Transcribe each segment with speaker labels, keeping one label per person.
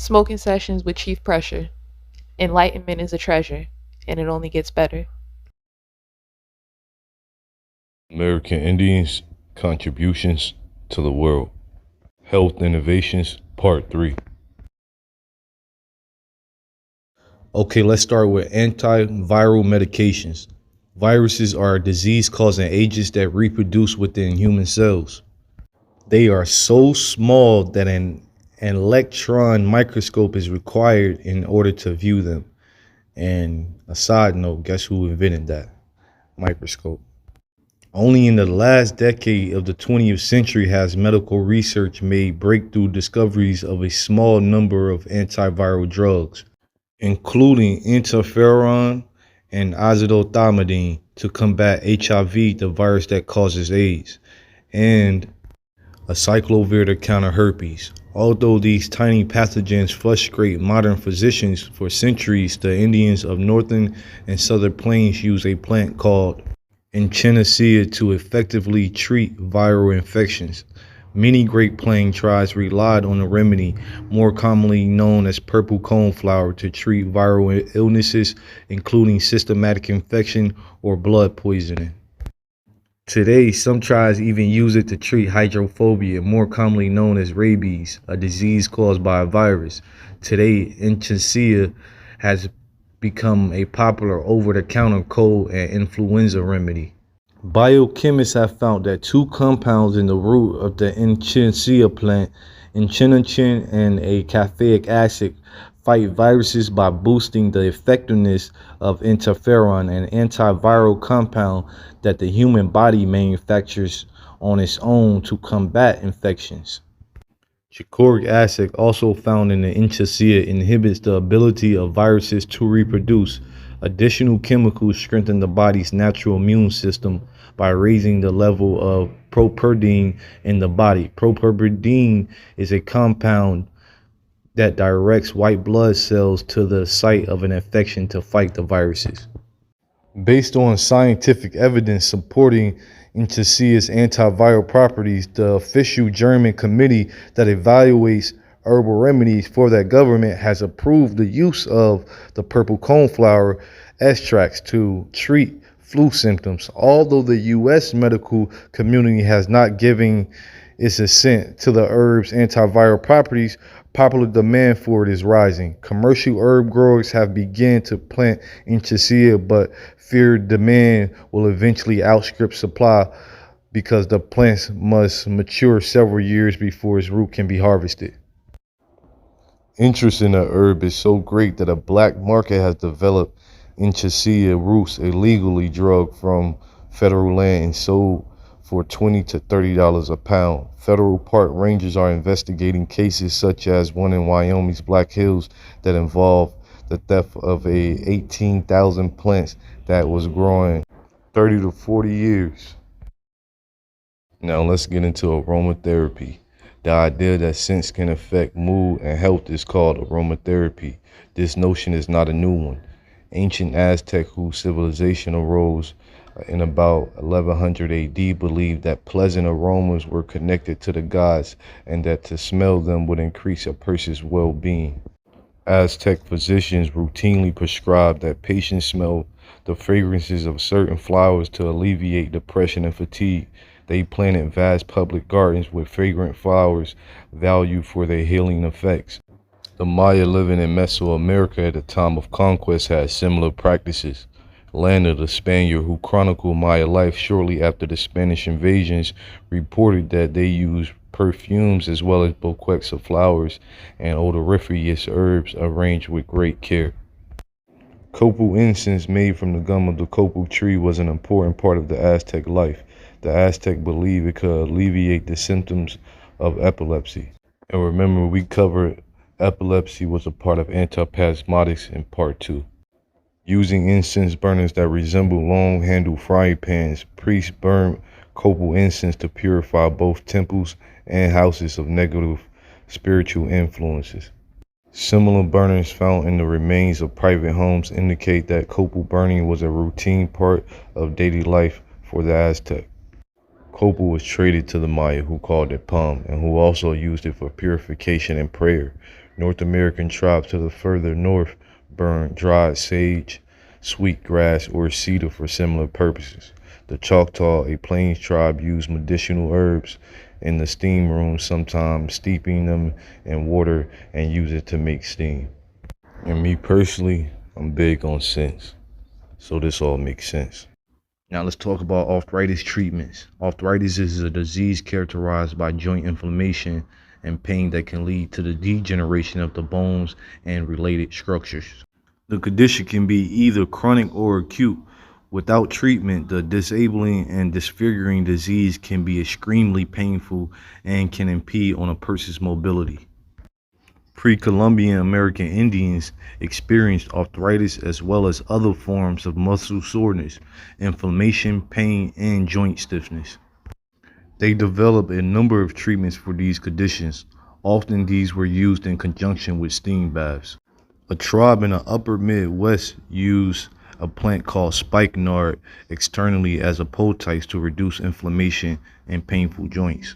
Speaker 1: Smoking sessions with Chief Pressure. Enlightenment is a treasure, and it only gets better.
Speaker 2: American Indians' Contributions to the World. Health Innovations, Part 3. Okay, let's start with antiviral medications. Viruses are disease causing agents that reproduce within human cells. They are so small that an electron microscope is required in order to view them. And a side note, guess who invented that microscope? Only in the last decade of the 20th century has medical research made breakthrough discoveries of a small number of antiviral drugs, including interferon and azidothymidine to combat HIV, the virus that causes AIDS, and acyclovir to counter herpes. Although these tiny pathogens frustrate modern physicians for centuries, the Indians of northern and southern plains use a plant called Echinacea to effectively treat viral infections. Many Great Plain tribes relied on the remedy, more commonly known as purple coneflower, to treat viral illnesses, including systematic infection or blood poisoning. Today, some tribes even use it to treat hydrophobia, more commonly known as rabies, a disease caused by a virus. Today, Echinacea has become a popular over-the-counter cold and influenza remedy. Biochemists have found that two compounds in the root of the Echinacea plant, echinacin and a caffeic acid, fight viruses by boosting the effectiveness of interferon, an antiviral compound that the human body manufactures on its own to combat infections. Chicoric acid, also found in the Echinacea, inhibits the ability of viruses to reproduce. Additional chemicals strengthen the body's natural immune system by raising the level of properdine in the body. Properdine is a compound that directs white blood cells to the site of an infection to fight the viruses. Based on scientific evidence supporting Echinacea's antiviral properties, the official German committee that evaluates herbal remedies for that government has approved the use of the purple coneflower extracts to treat flu symptoms. Although the U.S. medical community has not given its assent to the herb's antiviral properties, popular demand for it is rising. Commercial herb growers have begun to plant Echinacea, but fear demand will eventually outstrip supply because the plants must mature several years before its root can be harvested. Interest in the herb is so great that a black market has developed Echinacea roots illegally drugged from federal land and sold for $20 to $30 a pound. Federal park rangers are investigating cases such as one in Wyoming's Black Hills that involved the theft of a 18,000 plants that was growing 30 to 40 years. Now let's get into aromatherapy. The idea that scents can affect mood and health is called aromatherapy. This notion is not a new one. Ancient Aztec, whose civilization arose in about 1100 AD, believed that pleasant aromas were connected to the gods and that to smell them would increase a person's well-being. Aztec physicians routinely prescribed that patients smell the fragrances of certain flowers to alleviate depression and fatigue. They planted vast public gardens with fragrant flowers valued for their healing effects. The Maya living in Mesoamerica at the time of conquest had similar practices. Landa, the Spaniard who chronicled Maya life shortly after the Spanish invasions, reported that they used perfumes as well as bouquets of flowers and odoriferous herbs arranged with great care. Copal incense made from the gum of the copal tree was an important part of the Aztec life. The Aztec believed it could alleviate the symptoms of epilepsy. And remember, we covered epilepsy was a part of antispasmodics in part 2. Using incense burners that resemble long-handled frying pans, priests burned copal incense to purify both temples and houses of negative spiritual influences. Similar burners found in the remains of private homes indicate that copal burning was a routine part of daily life for the Aztec. Copal was traded to the Maya, who called it palm, and who also used it for purification and prayer. North American tribes to the further north burn dried sage, sweet grass, or cedar for similar purposes. The Choctaw, a plains tribe, used medicinal herbs in the steam room, sometimes steeping them in water and use it to make steam. And me personally, I'm big on sense, so this all makes sense. Now let's talk about arthritis treatments. Arthritis is a disease characterized by joint inflammation and pain that can lead to the degeneration of the bones and related structures. The condition can be either chronic or acute. Without treatment, the disabling and disfiguring disease can be extremely painful and can impede on a person's mobility. Pre-Columbian American Indians experienced arthritis as well as other forms of muscle soreness, inflammation, pain, and joint stiffness. They developed a number of treatments for these conditions. Often these were used in conjunction with steam baths. A tribe in the upper Midwest used a plant called spikenard externally as a poultice to reduce inflammation and painful joints.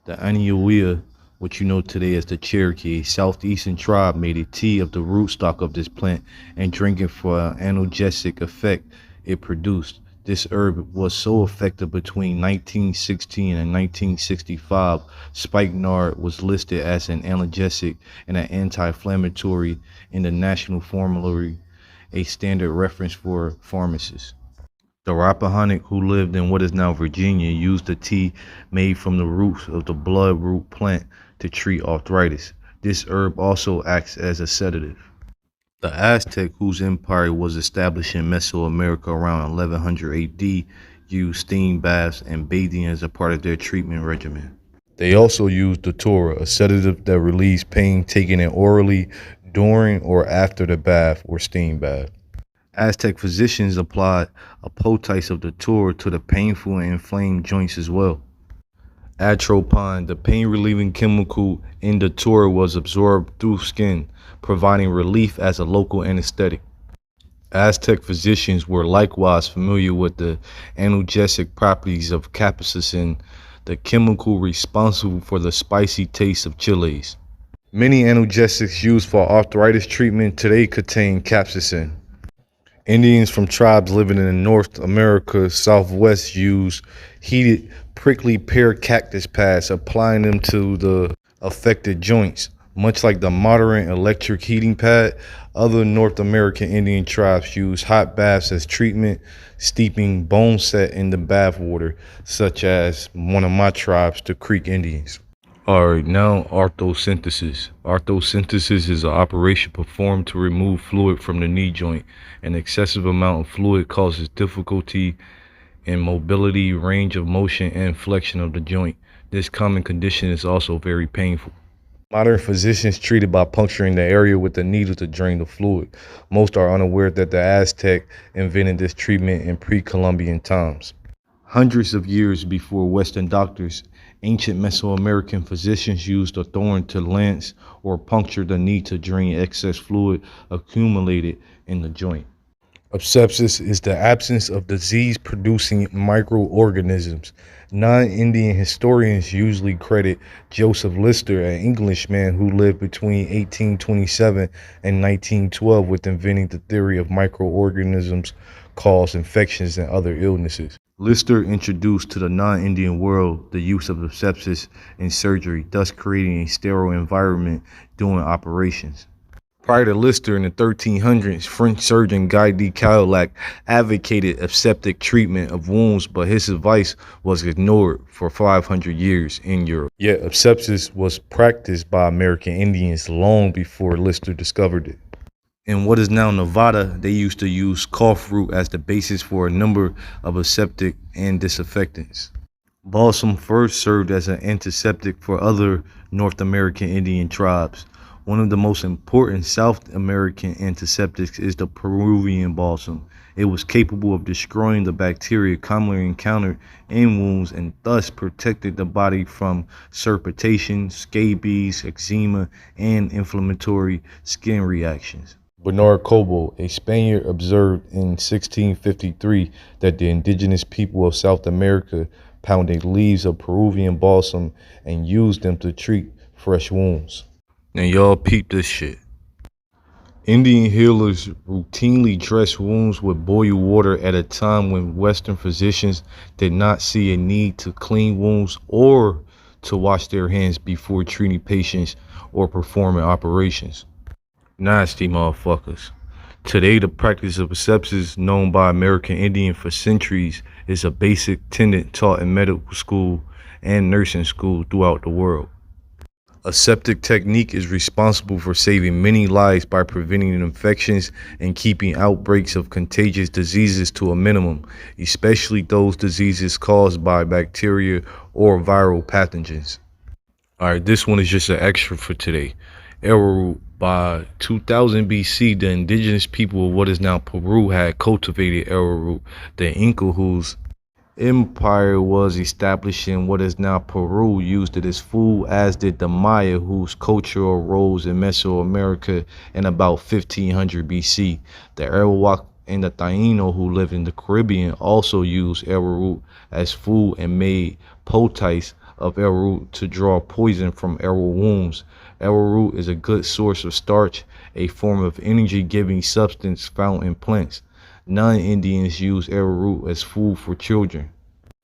Speaker 2: The Aniawea, what you know today as the Cherokee, southeastern tribe, made a tea of the rootstock of this plant and drank it for an analgesic effect it produced. This herb was so effective between 1916 and 1965, spikenard was listed as an analgesic and an anti-inflammatory in the National Formulary, a standard reference for pharmacists. The Rappahannock, who lived in what is now Virginia, used the tea made from the roots of the bloodroot plant to treat arthritis. This herb also acts as a sedative. The Aztec, whose empire was established in Mesoamerica around 1100 AD, used steam baths and bathing as a part of their treatment regimen. They also used datura, a sedative that relieves pain, taken it orally during or after the bath or steam bath. Aztec physicians applied a poultice of datura to the painful and inflamed joints as well. Atropine, the pain-relieving chemical in datura, was absorbed through skin, providing relief as a local anesthetic. Aztec physicians were likewise familiar with the analgesic properties of capsaicin, the chemical responsible for the spicy taste of chilies. Many analgesics used for arthritis treatment today contain capsaicin. Indians from tribes living in North America's Southwest used heated prickly pear cactus pads, applying them to the affected joints. Much like the modern electric heating pad, other North American Indian tribes use hot baths as treatment, steeping bone set in the bath water, such as one of my tribes, the Creek Indians. Alright, now arthrosynthesis. Arthrosynthesis is an operation performed to remove fluid from the knee joint. An excessive amount of fluid causes difficulty in mobility, range of motion, and flexion of the joint. This common condition is also very painful. Modern physicians treat it by puncturing the area with a needle to drain the fluid. Most are unaware that the Aztec invented this treatment in pre-Columbian times. Hundreds of years before Western doctors, ancient Mesoamerican physicians used a thorn to lance or puncture the knee to drain excess fluid accumulated in the joint. Sepsis is the absence of disease-producing microorganisms. Non-Indian historians usually credit Joseph Lister, an Englishman who lived between 1827 and 1912, with inventing the theory of microorganisms cause infections and other illnesses. Lister introduced to the non-Indian world the use of sepsis in surgery, thus creating a sterile environment during operations. Prior to Lister in the 1300s, French surgeon Guy de Cadillac advocated aseptic treatment of wounds, but his advice was ignored for 500 years in Europe. Yet sepsis was practiced by American Indians long before Lister discovered it. In what is now Nevada, they used to use cough root as the basis for a number of aseptic and disinfectants. Balsam first served as an antiseptic for other North American Indian tribes. One of the most important South American antiseptics is the Peruvian balsam. It was capable of destroying the bacteria commonly encountered in wounds and thus protected the body from scurputation, scabies, eczema, and inflammatory skin reactions. Bernard Cobo, a Spaniard, observed in 1653 that the indigenous people of South America pounded leaves of Peruvian balsam and used them to treat fresh wounds. Now y'all peep this shit. Indian healers routinely dress wounds with boiled water at a time when Western physicians did not see a need to clean wounds or to wash their hands before treating patients or performing operations. Nasty motherfuckers. Today, the practice of sepsis, known by American Indian for centuries, is a basic tenet taught in medical school and nursing school throughout the world. Aseptic technique is responsible for saving many lives by preventing infections and keeping outbreaks of contagious diseases to a minimum, especially those diseases caused by bacteria or viral pathogens. Alright, this one is just an extra for today. Arrowroot. By 2000 BC, the indigenous people of what is now Peru had cultivated arrowroot. The Inca, whose empire was established in what is now Peru, used it as food, as did the Maya, whose culture arose in Mesoamerica in about 1500 BC. The Arawak and the Taino, who lived in the Caribbean, also used arrowroot as food and made poultice of arrowroot to draw poison from arrow wounds. Arrowroot is a good source of starch, a form of energy-giving substance found in plants. Non-Indians use arrowroot as food for children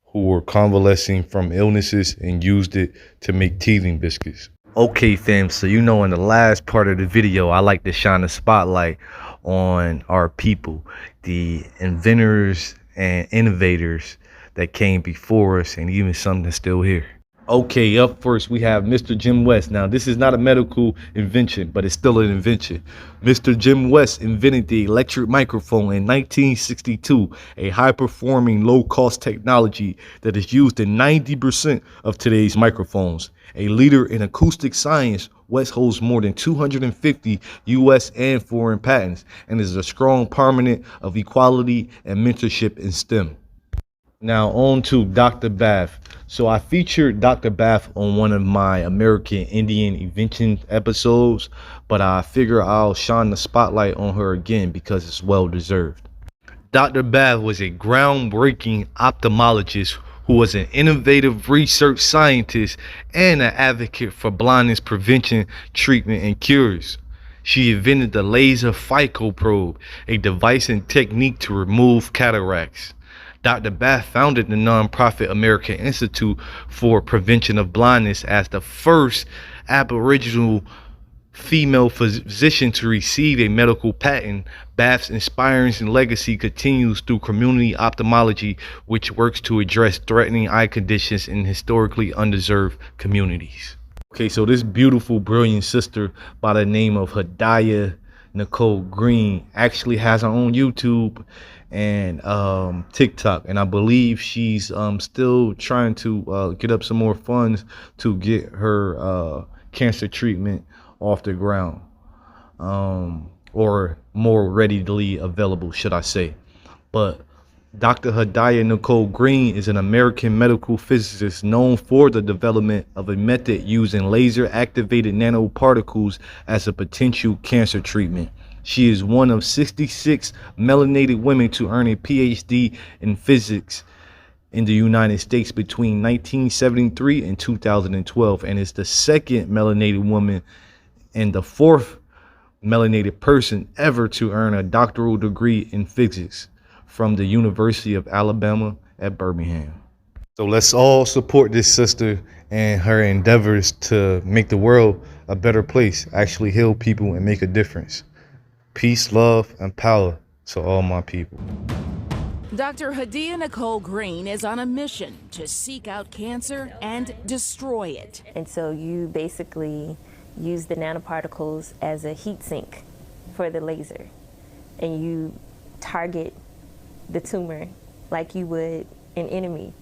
Speaker 2: who were convalescing from illnesses and used it to make teething biscuits. Okay fam, so you know in the last part of the video I like to shine the spotlight on our people, the inventors and innovators that came before us and even some that's still here. Okay, up first we have Mr. Jim West. Now this is not a medical invention, but it's still an invention. Mr. Jim West invented the electric microphone in 1962, a high-performing, low-cost technology that is used in 90% of today's microphones. A leader in acoustic science, West holds more than 250 U.S. and foreign patents and is a strong proponent of equality and mentorship in STEM. Now on to Dr. Bath. So I featured Dr. Bath on one of my American Indian invention episodes, but I figure I'll shine the spotlight on her again because it's well deserved. Dr. Bath was a groundbreaking ophthalmologist who was an innovative research scientist and an advocate for blindness prevention, treatment, and cures. She invented the laser phycoprobe, a device and technique to remove cataracts. Dr. Bath founded the nonprofit American Institute for Prevention of Blindness as the first Aboriginal female physician to receive a medical patent. Bath's inspiring legacy continues through community ophthalmology, which works to address threatening eye conditions in historically underserved communities. Okay, so this beautiful, brilliant sister by the name of Hadiah Nicole Green actually has her own YouTube and TikTok, and I believe she's still trying to get up some more funds to get her cancer treatment off the ground, or more readily available, should I say. But Dr. Hadiah Nicole Green is an American medical physicist known for the development of a method using laser activated nanoparticles as a potential cancer treatment. She is one of 66 melanated women to earn a PhD in physics in the United States between 1973 and 2012, and is the second melanated woman and the fourth melanated person ever to earn a doctoral degree in physics from the University of Alabama at Birmingham. So let's all support this sister and her endeavors to make the world a better place, actually heal people and make a difference. Peace, love, and power to all my people.
Speaker 3: Dr. Hadiah Nicole Green is on a mission to seek out cancer and destroy it.
Speaker 4: And so you basically use the nanoparticles as a heat sink for the laser, and you target the tumor like you would an enemy,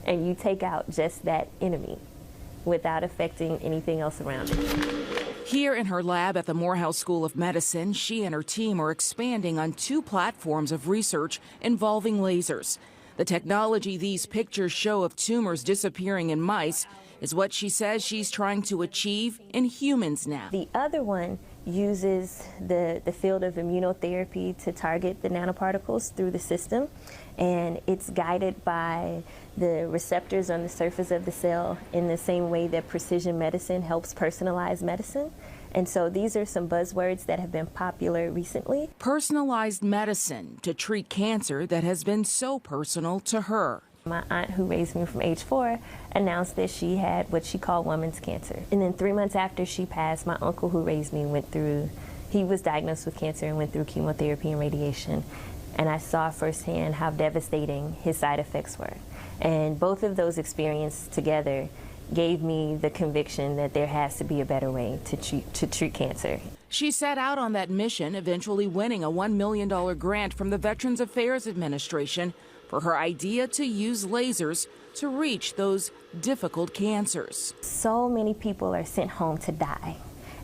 Speaker 4: and you take out just that enemy without affecting anything else around it.
Speaker 3: Here in her lab at the Morehouse School of Medicine, she and her team are expanding on 2 platforms of research involving lasers. The technology these pictures show of tumors disappearing in mice is what she says she's trying to achieve in humans now.
Speaker 4: The other one uses the field of immunotherapy to target the nanoparticles through the system. and it's guided by the receptors on the surface of the cell in the same way that precision medicine helps personalize medicine. And so these are some buzzwords that have been popular recently.
Speaker 3: Personalized medicine to treat cancer that has been so personal to her.
Speaker 4: My aunt, who raised me from age 4, announced that she had what she called woman's cancer. And then 3 months after she passed, my uncle, who raised me, he was diagnosed with cancer and went through chemotherapy and radiation. And I saw firsthand how devastating his side effects were. And both of those experiences together gave me the conviction that there has to be a better way to treat cancer.
Speaker 3: She set out on that mission, eventually winning a $1 million grant from the Veterans Affairs Administration for her idea to use lasers to reach those difficult cancers.
Speaker 4: So many people are sent home to die.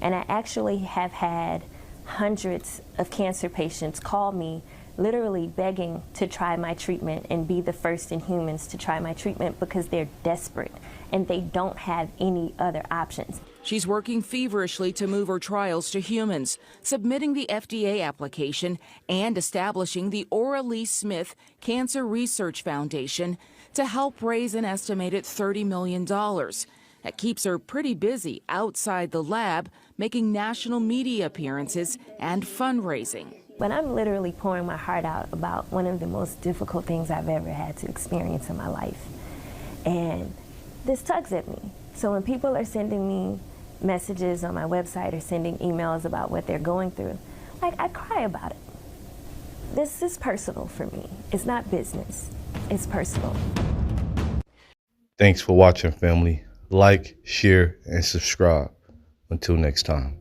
Speaker 4: And I actually have had hundreds of cancer patients call me literally begging to try my treatment and be the first in humans to try my treatment because they're desperate and they don't have any other options.
Speaker 3: She's working feverishly to move her trials to humans, submitting the FDA application and establishing the Ora Lee Smith Cancer Research Foundation to help raise an estimated $30 million. That keeps her pretty busy outside the lab, making national media appearances and fundraising.
Speaker 4: But I'm literally pouring my heart out about one of the most difficult things I've ever had to experience in my life. And this tugs at me. So when people are sending me messages on my website or sending emails about what they're going through, I cry about it. This is personal for me. It's not business. It's personal.
Speaker 2: Thanks for watching, family. Like, share, and subscribe. Until next time.